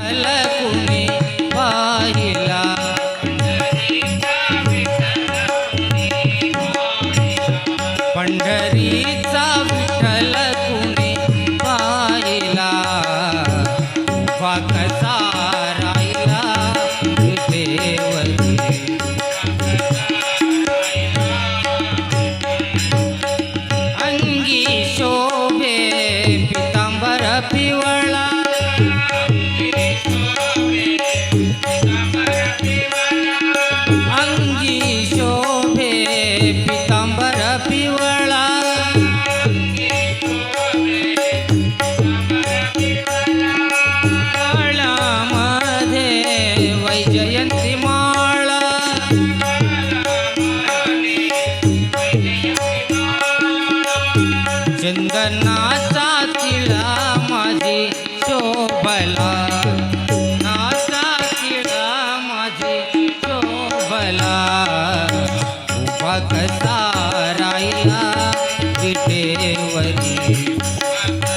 विठ्ठल कुणी पाहिला पंढरीचा विठ्ठल कुणी पाहिला उभा कसा राहिला विटेवरी अंगी शोभे पितांबर पिवळा अंगी शोभे पितांबर पिवळा काळामध्ये वैजयंती माळा चंदनाचा तिळा माझी शोभला नाचा तिळा माझी शोभला उभा कसा राहिला विटेवरी